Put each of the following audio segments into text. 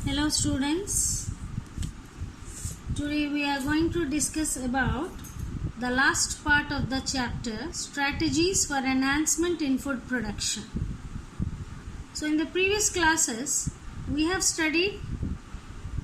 Hello students, today we are going to discuss about the last part of the chapter, strategies for enhancement in food production. So in the previous classes we have studied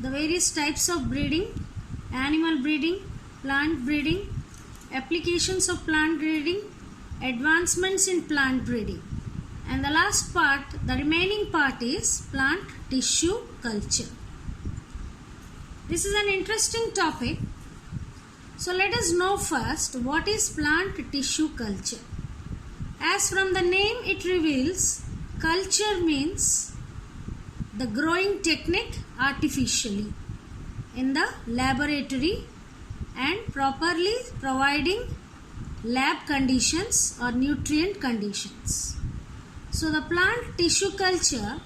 the various types of breeding, animal breeding, plant breeding, applications of plant breeding, advancements in plant breeding. And the last part, the remaining part is plant tissue culture. This is an interesting topic. So let us know first what is plant tissue culture. As from the name it reveals, culture means the growing technique artificially in the laboratory and properly providing lab conditions or nutrient conditions. So the plant tissue culture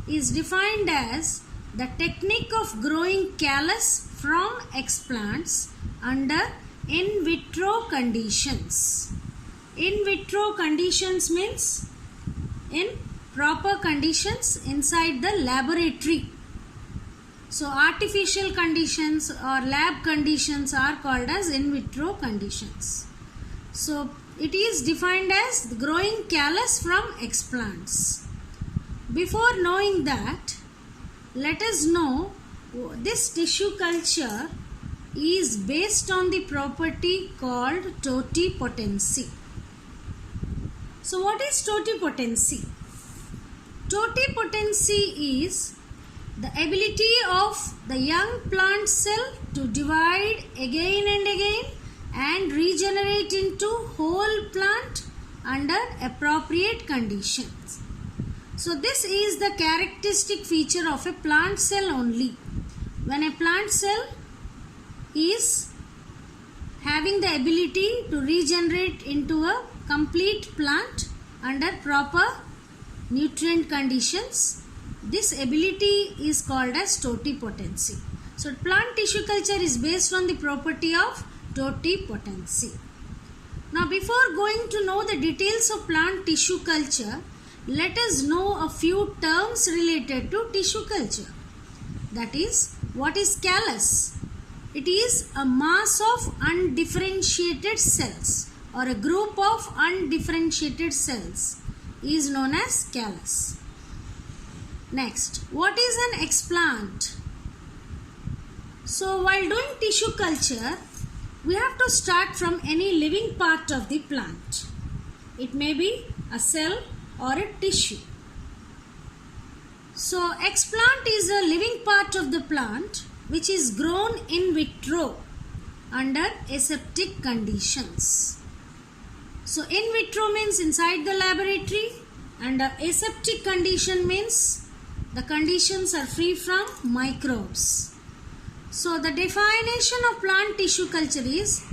is defined as the technique of growing callus from explants under in vitro conditions. In vitro conditions means in proper conditions inside the laboratory. So artificial conditions or lab conditions are called as in vitro conditions. So it is defined as growing callus from explants. Before knowing that, let us know this tissue culture is based on the property called totipotency. So what is totipotency? Totipotency is the ability of the young plant cell to divide again and again and regenerate into whole plant under appropriate conditions. So this is the characteristic feature of a plant cell only. When a plant cell is having the ability to regenerate into a complete plant under proper nutrient conditions, this ability is called as totipotency. So plant tissue culture is based on the property of totipotency. Now before going to know the details of plant tissue culture, let us know a few terms related to tissue culture. That is, what is callus? It is a mass of undifferentiated cells or a group of undifferentiated cells is known as callus. Next, what is an explant? So while doing tissue culture, we have to start from any living part of the plant. It may be a cell or a tissue. So explant is a living part of the plant which is grown in vitro under aseptic conditions. So in vitro means inside the laboratory, and aseptic condition means the conditions are free from microbes. So the definition of plant tissue culture is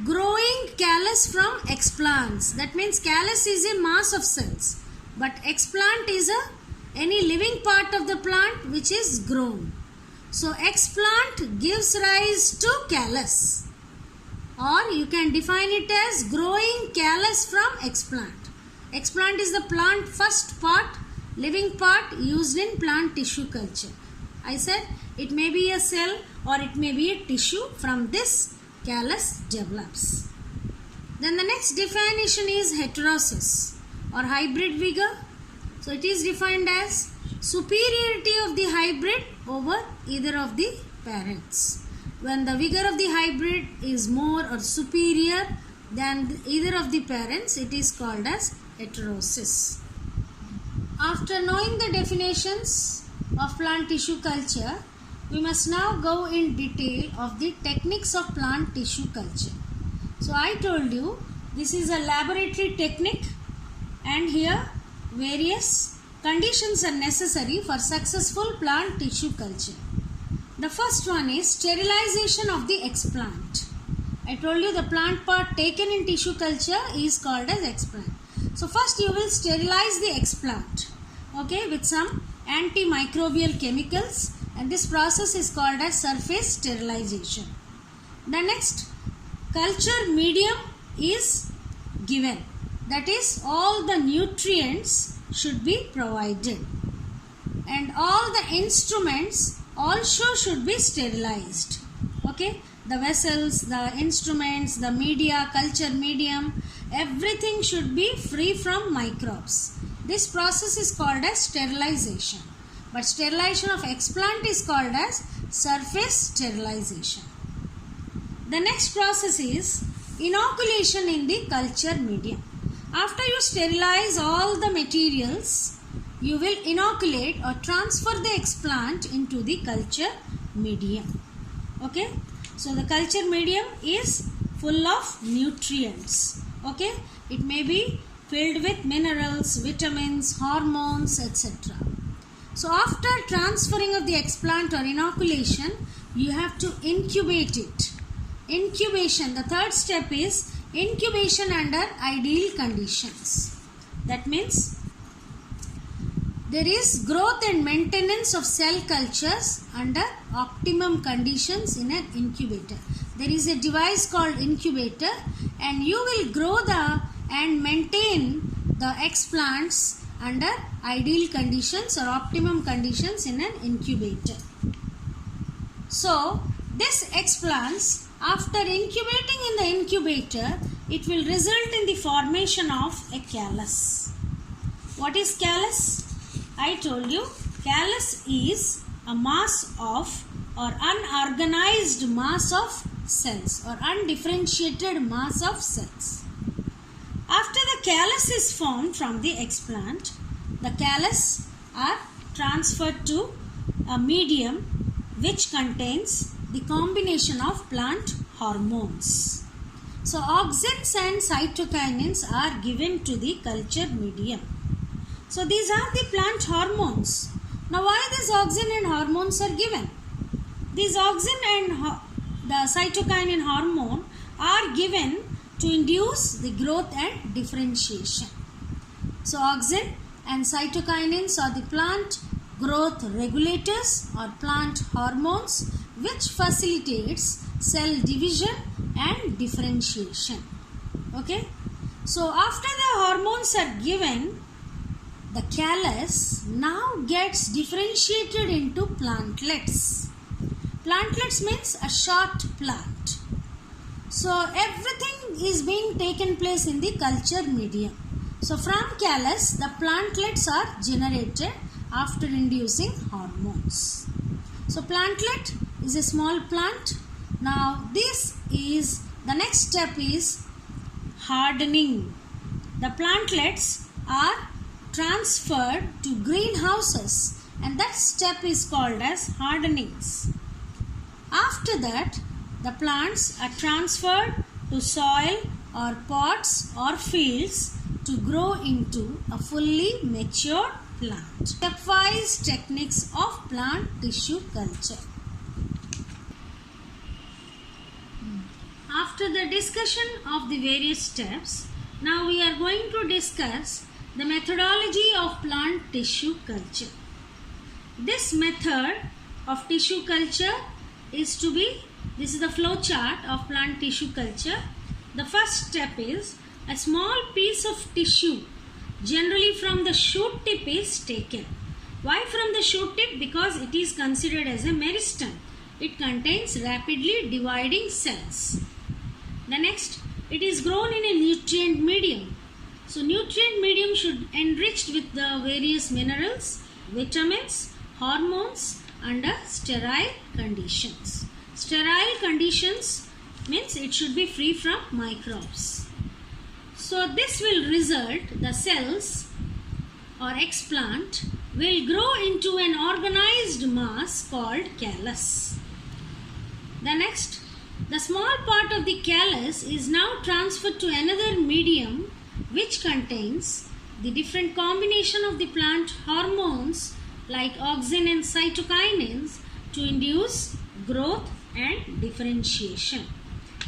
growing callus from explants. That means callus is a mass of cells, but explant is any living part of the plant which is grown. So explant gives rise to callus, or you can define it as growing callus from explant. Explant is the plant first part, living part used in plant tissue culture. I said it may be a cell or it may be a tissue. From this callus develops. Then the next definition is heterosis or hybrid vigor. So it is defined as superiority of the hybrid over either of the parents. When the vigor of the hybrid is more or superior than either of the parents, it is called as heterosis. After knowing the definitions of plant tissue culture, we must now go in detail of the techniques of plant tissue culture. So I told you this is a laboratory technique, and here various conditions are necessary for successful plant tissue culture. The first one is sterilization of the explant. I told you the plant part taken in tissue culture is called as explant. So first you will sterilize the explant, okay, with some antimicrobial chemicals, and this process is called as surface sterilization. The next, culture medium is given. That is, all the nutrients should be provided. and all the instruments also should be sterilized. Okay, the vessels, the instruments, the media, culture medium, everything should be free from microbes. This process is called as sterilization. But sterilization of explant is called as surface sterilization. The next process is inoculation in the culture medium. After you sterilize all the materials, you will inoculate or transfer the explant into the culture medium. Okay, so the culture medium is full of nutrients. Okay, it may be filled with minerals, vitamins, hormones, etc. So after transferring of the explant or inoculation, you have to incubate it. Incubation, the third step is incubation under ideal conditions. That means there is growth and maintenance of cell cultures under optimum conditions in an incubator. There is a device called incubator, and you will grow and maintain the explants under ideal conditions or optimum conditions in an incubator. So this explants, after incubating in the incubator, it will result in the formation of a callus. What is callus? I told you, callus is a mass of or unorganized mass of cells or undifferentiated mass of cells. After the callus is formed from the explant, the callus are transferred to a medium which contains the combination of plant hormones. So auxins and cytokinins are given to the culture medium. So these are the plant hormones. Now why these auxin and hormones are given? These auxin and the cytokinin hormone are given to induce the growth and differentiation. So auxin and cytokinins are the plant growth regulators or plant hormones which facilitates cell division and differentiation. Okay. So after the hormones are given, the callus now gets differentiated into plantlets. Plantlets means a short plant. So everything is being taken place in the culture medium. So from callus, the plantlets are generated after inducing hormones. So plantlet is a small plant. Now the next step is hardening. The plantlets are transferred to greenhouses, and that step is called as hardenings. After that, the plants are transferred to soil or pots or fields to grow into a fully mature plant. Stepwise techniques of plant tissue culture. After the discussion of the various steps, now we are going to discuss the methodology of plant tissue culture. This method of tissue culture is this is the flow chart of plant tissue culture. The first step is a small piece of tissue, generally from the shoot tip, is taken. Why from the shoot tip? Because it is considered as a meristem. It contains rapidly dividing cells. The next, it is grown in a nutrient medium. So nutrient medium should be enriched with the various minerals, vitamins, hormones under sterile conditions. Sterile conditions means it should be free from microbes. So this will result, the cells or explant will grow into an organized mass called callus. The next, the small part of the callus is now transferred to another medium which contains the different combination of the plant hormones like auxin and cytokinins to induce growth and differentiation.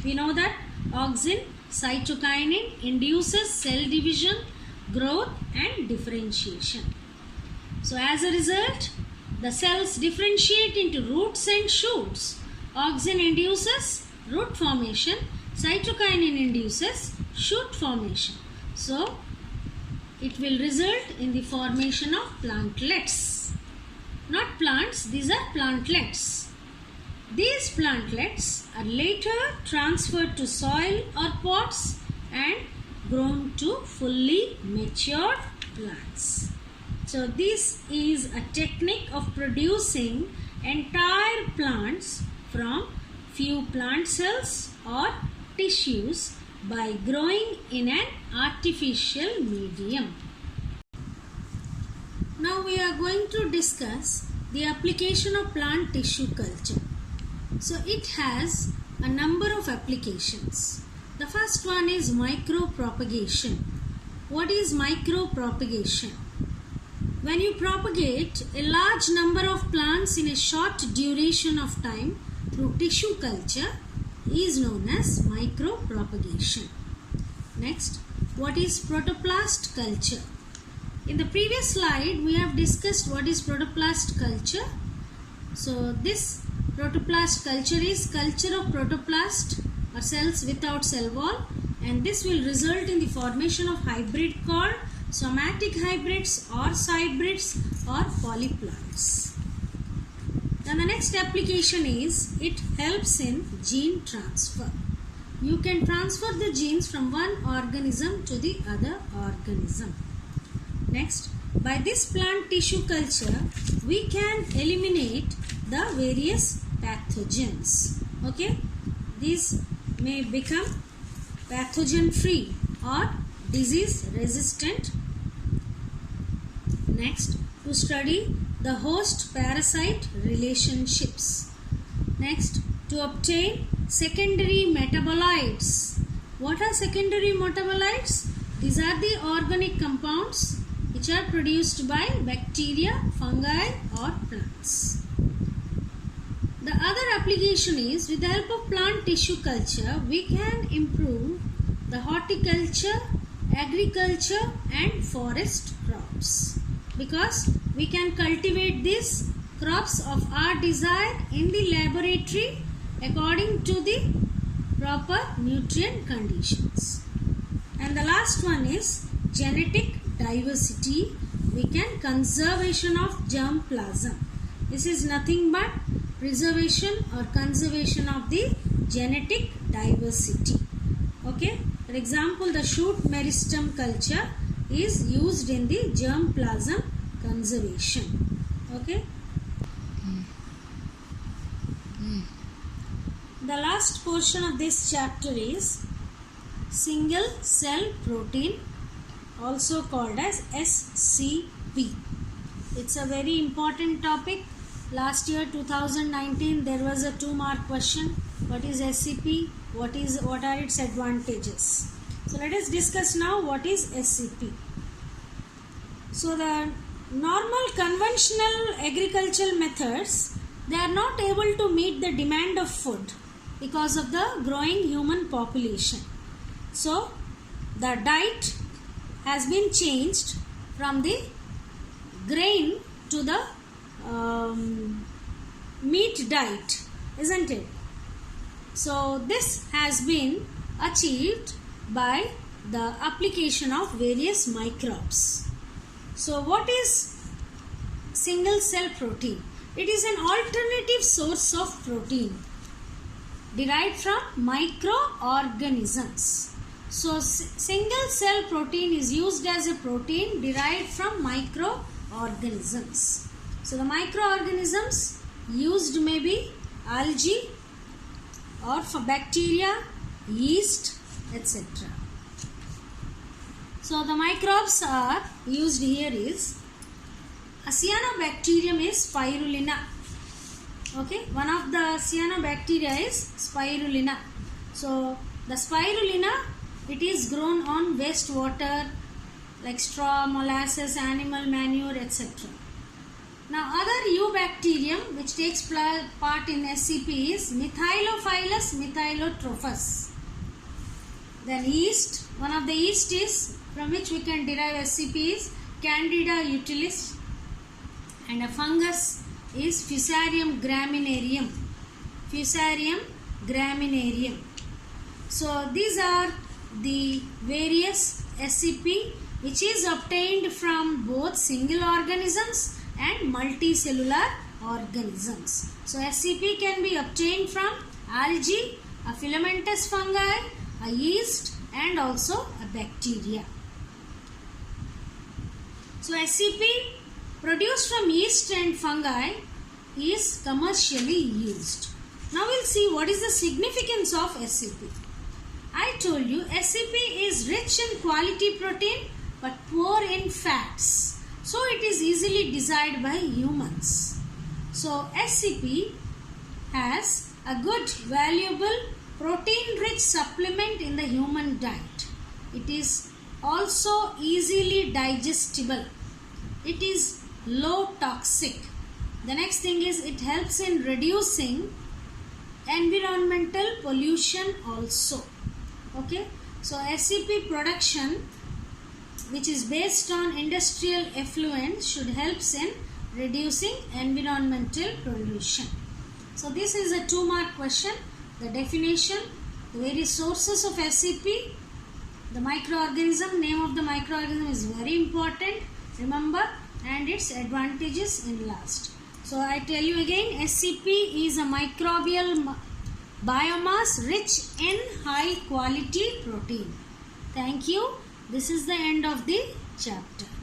We know that auxin, cytokinin induces cell division, growth and differentiation. So as a result, the cells differentiate into roots and shoots. Auxin induces root formation, cytokinin induces shoot formation. So it will result in the formation of plantlets. not plants, these are plantlets. These plantlets are later transferred to soil or pots and grown to fully matured plants. So this is a technique of producing entire plants from few plant cells or tissues by growing in an artificial medium. Now we are going to discuss the application of plant tissue culture. So it has a number of applications. The first one is micropropagation. What is micropropagation? When you propagate a large number of plants in a short duration of time through tissue culture is known as micropropagation. Next, what is protoplast culture? In the previous slide, we have discussed what is protoplast culture. So this protoplast culture is culture of protoplast or cells without cell wall, and this will result in the formation of hybrid called somatic hybrids or cybrids or polyploids. Then the next application is it helps in gene transfer. You can transfer the genes from one organism to the other organism. Next, by this plant tissue culture, we can eliminate the various pathogens. Okay, these may become pathogen free or disease resistant. Next, to study the host parasite relationships. Next, to obtain secondary metabolites. What are secondary metabolites? These are the organic compounds which are produced by bacteria, fungi or plants. The other application is with the help of plant tissue culture, we can improve the horticulture, agriculture and forest crops, because we can cultivate these crops of our desire in the laboratory according to the proper nutrient conditions. And the last one is genetic diversity. We can conservation of germ plasm. This is nothing but preservation or conservation of the genetic diversity. Okay. For example, the shoot meristem culture is used in the germ plasm conservation. Okay. The last portion of this chapter is single cell protein, also called as SCP. It's a very important topic. Last year 2019 there was a 2-mark question. What is SCP? What are its advantages? So let us discuss now what is SCP. So the normal conventional agricultural methods, they are not able to meet the demand of food because of the growing human population. So the diet has been changed from the grain to the meat diet, isn't it? So this has been achieved by the application of various microbes. So what is single cell protein? It is an alternative source of protein derived from microorganisms. So single cell protein is used as a protein derived from microorganisms. So the microorganisms used may be algae or for bacteria, yeast, etc. So the microbes are used here is a cyanobacterium is spirulina. Okay, one of the cyanobacteria is spirulina. So the spirulina, it is grown on wastewater like straw, molasses, animal manure, etc. Now other eubacterium which takes part in SCP is Methylophilus methylotrophus. Then yeast, one of the yeast is from which we can derive SCP is Candida utilis, and a fungus is Fusarium graminearium. Fusarium graminearium. So these are the various SCP which is obtained from both single organisms and multicellular organisms. So SCP can be obtained from algae, a filamentous fungi, a yeast, and also a bacteria. So SCP produced from yeast and fungi is commercially used. Now we'll see what is the significance of SCP. I told you SCP is rich in quality protein but poor in fats. So it is easily desired by humans. So SCP has a good, valuable, protein-rich supplement in the human diet. It is also easily digestible. It is low toxic. The next thing is it helps in reducing environmental pollution also. Okay, so SCP production, which is based on industrial effluent, should help in reducing environmental pollution. So this is a 2-mark question. The definition, the various sources of SCP, the microorganism, name of the microorganism is very important, remember, and its advantages in last. So I tell you again, SCP is a microbial biomass rich in high quality protein. Thank you. This is the end of the chapter.